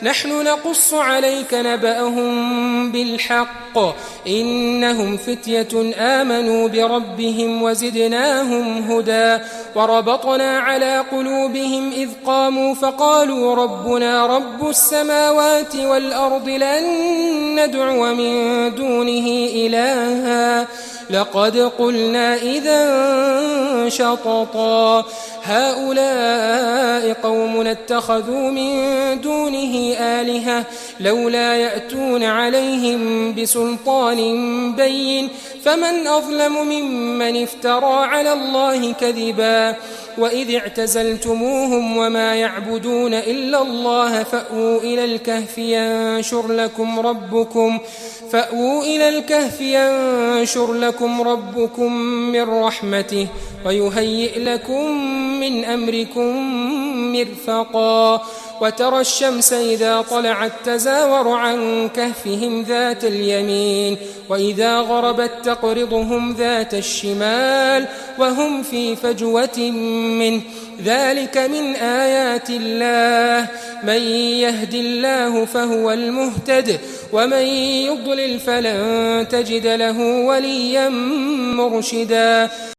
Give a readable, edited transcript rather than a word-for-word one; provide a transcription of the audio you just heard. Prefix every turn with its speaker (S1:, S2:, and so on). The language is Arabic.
S1: نحن نقص عليك نبأهم بالحق إنهم فتية آمنوا بربهم وزدناهم هدى وربطنا على قلوبهم إذ قاموا فقالوا ربنا رب السماوات والأرض لن ندعو من دونه إلها لقد قلنا إذا شططا هؤلاء قوم اتخذوا من دونه آلهة لولا يأتون عليهم بسلطان بين فمن أظلم ممن افترى على الله كذبا وإذ اعتزلتموهم وما يعبدون إلا الله فأووا إلى الكهف ينشر لكم ربكم من رحمته ويهيئ لكم من أمركم مرفقا وترى الشمس إذا طلعت تزاور عن كهفهم ذات اليمين وإذا غربت تقرضهم ذات الشمال وهم في فجوة منه ذلك من آيات الله من يهد الله فهو المهتد ومن يضلل فلن تجد له وليا مرشدا